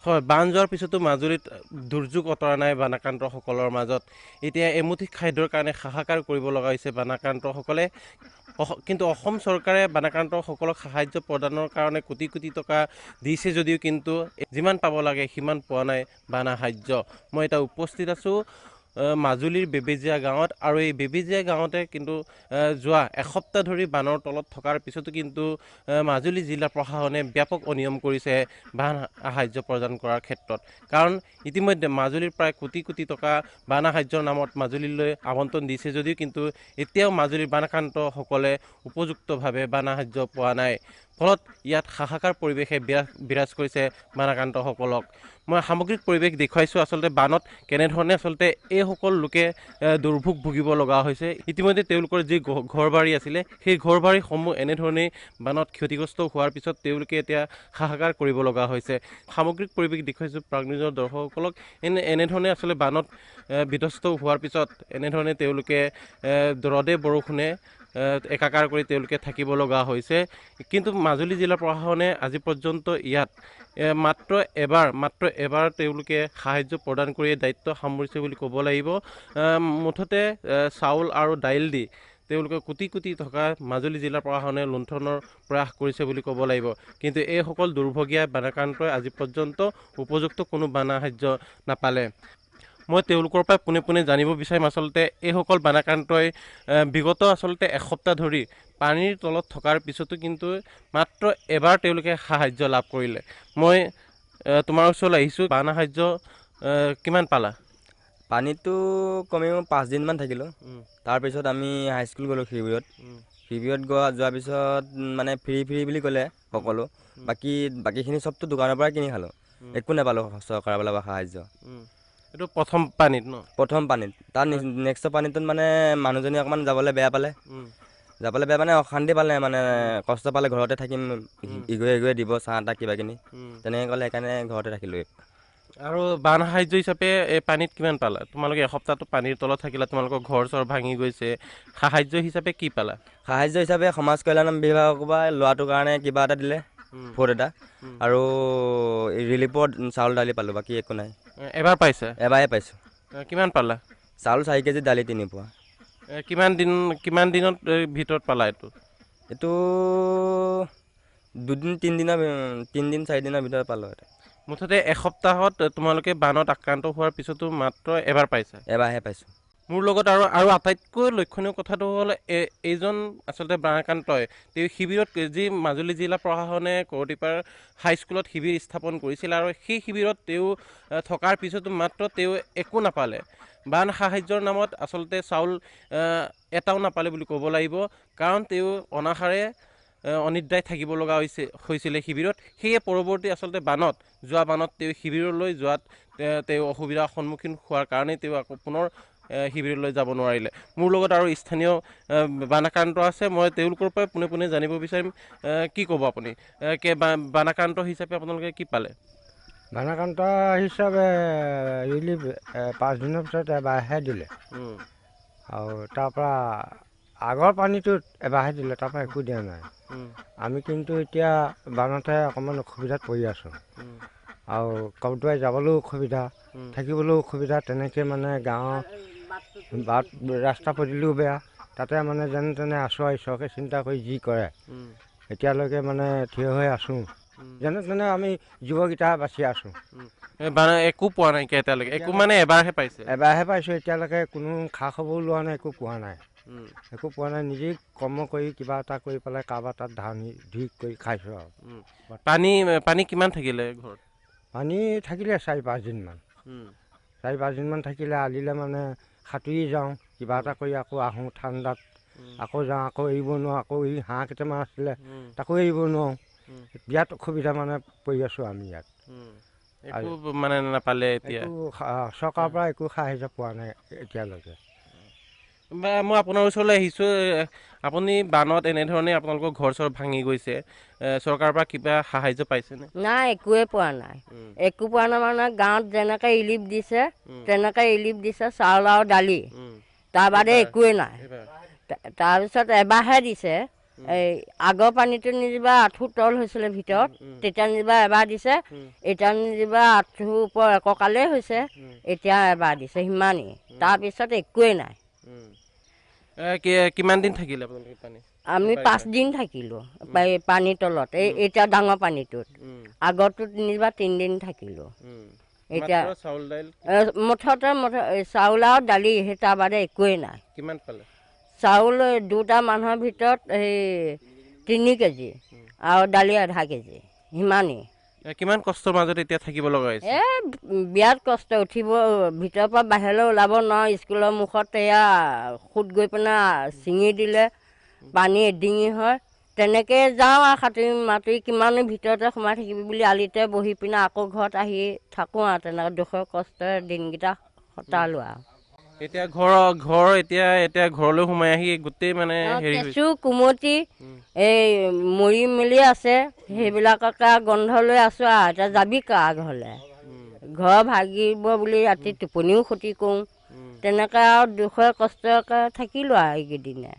হয়, বান যোৱাৰ পিছতো মাজুলীত দুৰ্যোগ অতৰা নাই বানাক্ৰান্তসকলৰ মাজত। এতিয়া এমুঠি খাদ্যৰ কাৰণে হাহাকাৰ কৰিব লগা হৈছে বানাক্ৰান্তসকলে। কিন্তু অসম চৰকাৰে বানাক্ৰান্তসকলক সাহায্য প্ৰদানৰ কাৰণে কোটি কোটি টকা দিছে যদিও কিন্তু যিমান পাব লাগে সিমান পোৱা নাই বানা সাহায্য। মই এতিয়া উপস্থিত আছোঁ মাজুলীৰ বেবেজীয়া গাঁৱত, আৰু এই বেবেজীয়া গাঁৱতে কিন্তু যোৱা এসপ্তাহ ধৰি বানৰ তলত থকাৰ পিছতো কিন্তু মাজুলী জিলা প্ৰশাসনে ব্যাপক অনিয়ম কৰিছে বান সাহায্য প্ৰদান কৰাৰ ক্ষেত্ৰত। কাৰণ ইতিমধ্যে মাজুলীৰ প্ৰায় কোটি কোটি টকা বান সাহায্যৰ নামত মাজুলীলৈ আবণ্টন দিছে যদিও কিন্তু এতিয়াও মাজুলীৰ বানাক্ৰান্তসকলে উপযুক্তভাৱে বান সাহায্য পোৱা নাই। ফলত ইয়াত হাহাকাৰ পৰিৱেশে বিৰাজ কৰিছে বানাক্ৰান্তসকলক। মই সামগ্ৰিক পৰিৱেশ দেখুৱাইছোঁ আচলতে বানত কেনেধৰণে আচলতে এইসকল লোকে দুৰ্ভোগ ভুগিব লগা হৈছে। ইতিমধ্যে তেওঁলোকৰ যি ঘৰ বাৰী আছিলে সেই ঘৰ বাৰীসমূহ এনেধৰণেই বানত ক্ষতিগ্ৰস্ত হোৱাৰ পিছত তেওঁলোকে এতিয়া হাহাকাৰ কৰিব লগা হৈছে। সামগ্ৰিক পৰিৱেশ দেখুৱাইছোঁ প্ৰাগ নিউজৰ দৰ্শকসকলক। এনেধৰণে আচলতে বানত বিধ্বস্ত হোৱাৰ পিছত এনেধৰণে তেওঁলোকে ৰদে বৰষুণে একাকাৰ কৰি তেওঁলোকে থাকিব লগা হৈছে। কিন্তু মাজুলী জিলা প্ৰশাসনে আজি পৰ্যন্ত ইয়াত মাত্ৰ এবাৰ তেওঁলোকে সাহায্য প্ৰদান কৰি দায়িত্ব সামৰিছে বুলি ক'ব লাগিব। মুঠতে চাউল আৰু দাইল দি তেওঁলোকে কোটি কোটি টকা মাজুলী জিলা প্ৰশাসনে লুণ্ঠনৰ প্ৰয়াস কৰিছে বুলি ক'ব লাগিব। কিন্তু এইসকল দুৰ্ভগীয়া বানাক্ৰান্তই আজি পৰ্যন্ত উপযুক্ত কোনো বানা সাহায্য নাপালে। মই তেওঁলোকৰ পৰা পোনে পোনে জানিব বিচাৰিম আচলতে এইসকল বানাক্ৰান্তই বিগত আচলতে এসপ্তাহ ধৰি পানীৰ তলত থকাৰ পিছতো কিন্তু মাত্ৰ এবাৰ তেওঁলোকে সাহায্য লাভ কৰিলে। মই তোমাৰ ওচৰলৈ আহিছোঁ। বান সাহায্য কিমান পালা? পানীটো কমেও 5 দিনমান থাকিলোঁ। তাৰপিছত আমি হাইস্কুল গ'লোঁ শিৱিৰত যোৱাৰ পিছত মানে ফ্ৰী বুলি ক'লে সকলো। বাকীখিনি চবটো দোকানৰ পৰাই কিনি খালোঁ। একো নাপালোঁ চৰকাৰৰ ফালৰ পৰা সাহায্য। এইটো প্ৰথম পানীত ন? প্ৰথম পানীত। তাৰ নেক্সটৰ পানীটোত মানে মানুহজনী অকণমান যাবলৈ বেয়া পালে মানে অশান্তি পালে, মানে কষ্ট পালে। ঘৰতে থাকিম, ইগৰে দিব চাহ তাহ কিবা কিনি তেনেকৈ ক'লে, সেইকাৰণে ঘৰতে থাকিলোঁ। আৰু বান সাহায্য হিচাপে এই পানীত কিমান পালা? তোমালোকে এসপ্তাহটো পানীৰ তলত থাকিলা, তোমালোকৰ ঘৰ চৰ ভাঙি গৈছে। সাহায্য হিচাপে কি পালা? সাহায্য হিচাপে সমাজ কল্যাণ বিভাগৰ পৰা ল'ৰাটোৰ কাৰণে কিবা এটা দিলে, ভোট এটা, আৰু ৰিলিফত চাউল দালি পালোঁ। বাকী একো নাই। এবাৰ পাইছা? এবাৰে পাইছোঁ। কিমান পালা? চাউল 4 কেজি, দালি 3 পোৱা। কিমান দিনত ভিতৰত পালা এইটো? এইটো 3-4 দিনৰ ভিতৰত পালোঁ। মুঠতে এসপ্তাহত তোমালোকে বানত আক্ৰান্ত হোৱাৰ পিছতো মাত্ৰ এবাৰ পাইছা? এবাৰহে পাইছোঁ। মোৰ লগত আৰু আটাইতকৈ লক্ষণীয় কথাটো হ'ল এইজন আচলতে বানাক্ৰান্তই তেওঁ শিবিৰত, যি মাজুলী জিলা প্ৰশাসনে কৌটিপাৰ হাইস্কুলত শিবিৰ স্থাপন কৰিছিল, আৰু সেই শিবিৰত তেওঁ থকাৰ পিছতো মাত্ৰ তেওঁ একো নাপালে। বান সাহায্যৰ নামত আচলতে চাউল এটাও নাপালে বুলি ক'ব লাগিব। কাৰণ তেওঁ অনাহাৰে অনিদ্ৰায় থাকিব লগা হৈছিলে শিবিৰত। সেয়ে পৰৱৰ্তী আচলতে যোৱা বানত তেওঁ শিবিৰলৈ যোৱাত তেওঁ অসুবিধাৰ সন্মুখীন হোৱাৰ কাৰণেই তেওঁ আকৌ পুনৰ শিবিৰলৈ যাব নোৱাৰিলে। মোৰ লগত আৰু স্থানীয় বানাক্ৰান্ত আছে, মই তেওঁলোকৰ পৰাই পোনে পোনে জানিব বিচাৰিম। কি ক'ব আপুনি? বানাক্ৰান্ত হিচাপে আপোনালোকে কি পালে? বানাক্ৰান্ত হিচাপে ৰিলিফ 5 দিনৰ পিছত এবাৰহে দিলে। আৰু তাৰপৰা আগৰ পানীটোত এবাৰহে দিলে, তাৰপৰা একো দিয়া নাই। আমি কিন্তু এতিয়া বানতে অকণমান অসুবিধাত পৰি আছোঁ। আৰু ক'ৰবাত যাবলৈও অসুবিধা, থাকিবলৈও অসুবিধা। তেনেকৈ মানে গাঁৱৰ ৰাস্তা পদূলিও বেয়া। তাতে মানে যেনে তেনে আছোঁ আৰু ঈশ্বৰকে চিন্তা কৰি যি কৰে। এতিয়ালৈকে মানে থিয় হৈ আছোঁ। যেনে তেনে আমি যুৱকেইটা বাচি আছোঁ। একো পোৱা নাই এতিয়ালৈকে? একো মানে এবাৰহে পাইছে? এবাৰহে পাইছোঁ। এতিয়ালৈকে কোনো খা খবৰো লোৱা নাই, একো পোৱা নাই। নিজেই কৰ্ম কৰি কিবা এটা কৰি পেলাই কাৰোবাৰ তাত ধাৰ ধুই কৰি খাইছোঁ আৰু। পানী কিমান থাকিলে ঘৰত? পানী থাকিলে 4-5 দিনমান। 4-5 দিনমান থাকিলে। আলিলে মানে সাঁতুৰি যাওঁ, কিবা এটা কৰি আকৌ আহোঁ ঠাণ্ডাত। আকৌ যাওঁ, আকৌ এৰিব নোৱাৰোঁ। আকৌ হাঁহ কেইটামান আছিলে, তাকো এৰিব নোৱাৰোঁ। বিৰাট অসুবিধা মানে পৰি আছোঁ আমি ইয়াত। একো মানে নাপালে এতিয়া? চৰকাৰৰ পৰা একো সাহায্য পোৱা নাই এতিয়ালৈকে। মই আপোনাৰ ওচৰলৈ আহিছোঁ। আপুনি বানত এনেধৰণে আপোনালোকৰ ঘৰ চৰ ভাঙি গৈছে, চৰকাৰৰ পৰা কিবা সাহায্য পাইছেনে? নাই, একোৱে পোৱা নাই। একো পোৱা নাই মানে গাঁৱত যেনেকৈ ৰিলিফ দিছে তেনেকৈ ৰিলিফ দিছে, চাউল আৰু দালি। তাৰ বাদে একোৱেই নাই। তাৰপিছত এবাৰহে দিছে, এই আগৰ পানীটো নিজিবা আঁঠু তল হৈছিলে ভিতৰত, তেতিয়া নিজিবা এবাৰ দিছে, এতিয়া নিজিবা আঁঠু ওপৰ একঁকালেই হৈছে, এতিয়া এবাৰ দিছে, সিমানেই। তাৰপিছত একোৱেই নাই। কিমান দিন থাকিলে আপোনালোকে পানী? আমি 5 দিন থাকিলোঁ পানীৰ তলত, এতিয়া ডাঙৰ পানীটোত। আগৰটোত নিজিবা 3 দিন থাকিলোঁ। এতিয়া চাউল দাইল মুঠতে চাউল আৰু দালি, সেই তাৰ বাদে একোৱেই নাই। কিমান পালে? চাউল দুটা মানুহৰ ভিতৰত সেই 3 কেজি আৰু দালি আধা কেজি, সিমানেই। কিমান কষ্টৰ মাজত এতিয়া থাকিব লগা হৈছে? বিৰাট কষ্ট, উঠিব ভিতৰৰ পৰা বাহিৰলৈ ওলাব নোৱাৰোঁ। স্কুলৰ মুখত এয়া সোঁত গৈ পিনে ছিঙি দিলে, পানী এডিঙি হয়, তেনেকৈ যাওঁ আৰু সাঁতুৰি মাতুৰি, কিমানো ভিতৰতে সোমাই থাকিবি বুলি আলিতে বহি পিনে আকৌ ঘৰত আহি থাকোঁ আৰু তেনেকৈ দুখৰ কষ্টৰে দিনকেইটা কটালোঁ আৰু। এতিয়া ঘৰ এতিয়া ঘৰলৈ সোমাই আহি গোটেই মানে হেৰি কেঁচু কুমটি এই মৰি মেলি আছে, সেইবিলাককে গোন্ধ লৈ আছোঁ আৰু। এতিয়া যাবি কাৰ ঘৰলৈ? ঘৰ ভাগিব বুলি ৰাতি টোপনিও ক্ষতি কৰোঁ, তেনেকৈ আৰু দুখৰ কষ্টকে থাকিলোঁ আৰু এইকেইদিনে।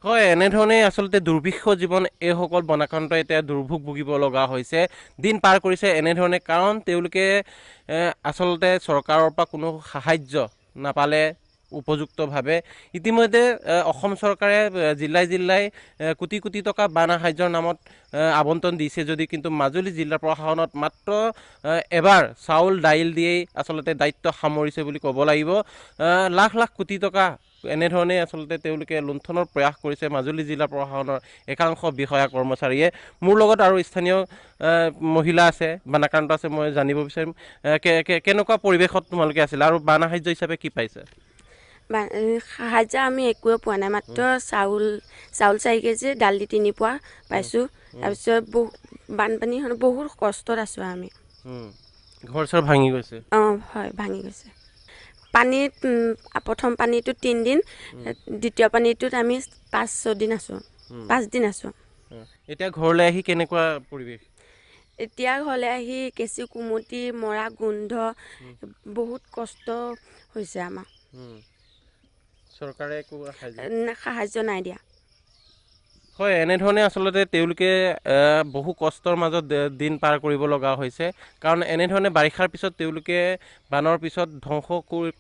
হয়, এনেধৰণেই আচলতে দুৰ্বিক্ষ জীৱন এইসকল বনাক্ৰান্ত এতিয়া দুৰ্ভোগ ভুগিব লগা হৈছে, দিন পাৰ কৰিছে এনেধৰণে। কাৰণ তেওঁলোকে আচলতে চৰকাৰৰ পৰা কোনো সাহাৰ্য নাপালে উপযুক্তভাৱে। ইতিমধ্যে অসম চৰকাৰে জিলাই জিলাই কোটি কোটি টকা বান সাহাৰ্যৰ নামত আবণ্টন দিছে যদি, কিন্তু মাজুলী জিলা প্ৰশাসনত মাত্ৰ এবাৰ চাউল দাইল দিয়েই আচলতে দায়িত্ব সামৰিছে বুলি ক'ব লাগিব। লাখ লাখ কোটি টকা এনেধৰণে আচলতে তেওঁলোকে লুণ্ঠনৰ প্ৰয়াস কৰিছে মাজুলী জিলা প্ৰশাসনৰ একাংশ বিষয়া কৰ্মচাৰীয়ে। মোৰ লগত আৰু স্থানীয় মহিলা আছে, বানাক্ৰান্ত আছে, মই জানিব বিচাৰিম কেনেকুৱা পৰিৱেশত তোমালোকে আছিলা আৰু বান সাহাৰ্য হিচাপে কি পাইছে? সাহাৰ্য আমি একোৱে পোৱা নাই, মাত্ৰ চাউল 4 কেজি, দালি 3 পোৱা পাইছোঁ। তাৰপিছত বানপানী বহুত কষ্টত আছোঁ আমি। ঘৰ চৰ ভাঙি গৈছে? হয়, ভাঙি গৈছে। পানীত প্ৰথম পানীটোত 3 দিন, দ্বিতীয় পানীটোত আমি 5-6 দিন আছোঁ, 5 দিন আছোঁ। এতিয়া ঘৰলৈ আহি কেনেকুৱা পৰিৱেশ? এতিয়া ঘৰলৈ আহি কেঁচু কুমটি মৰা গোন্ধ, বহুত কষ্ট হৈছে আমাৰ। চৰকাৰে একো সাহাৰ্য নাই দিয়া। হয়, এনেধৰণে আচলতে তেওঁলোকে বহু কষ্টৰ মাজত দিন পাৰ কৰিব লগা হৈছে। কাৰণ এনেধৰণে বাৰিষাৰ পিছত তেওঁলোকে বানৰ পিছত ধ্বংস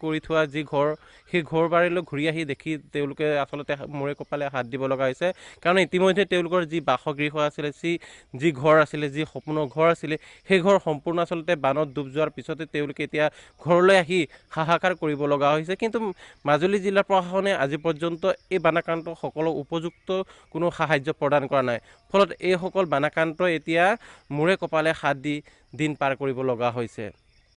কৰি থোৱা যি ঘৰ, সেই ঘৰ বাৰীলৈ ঘূৰি আহি দেখি তেওঁলোকে আচলতে মূৰে কপালে হাত দিব লগা হৈছে। কাৰণ ইতিমধ্যে তেওঁলোকৰ যি বাসগৃহ আছিলে, যি ঘৰ আছিলে, যি সপোনৰ ঘৰ আছিলে, সেই ঘৰ সম্পূৰ্ণ আচলতে বানত ডুব যোৱাৰ পিছতে তেওঁলোকে এতিয়া ঘৰলৈ আহি হাহাকাৰ কৰিব লগা হৈছে। কিন্তু মাজুলী জিলা প্ৰশাসনে আজি পৰ্যন্ত এই বানাক্ৰান্তসকলক উপযুক্ত কোনো সাহাৰ্য প্ৰদান কৰা নাই। ফলত এইসকল বানাক্ৰান্তই এতিয়া মূৰে কপালে হাত দি দিন পাৰ কৰিব লগা হৈছে।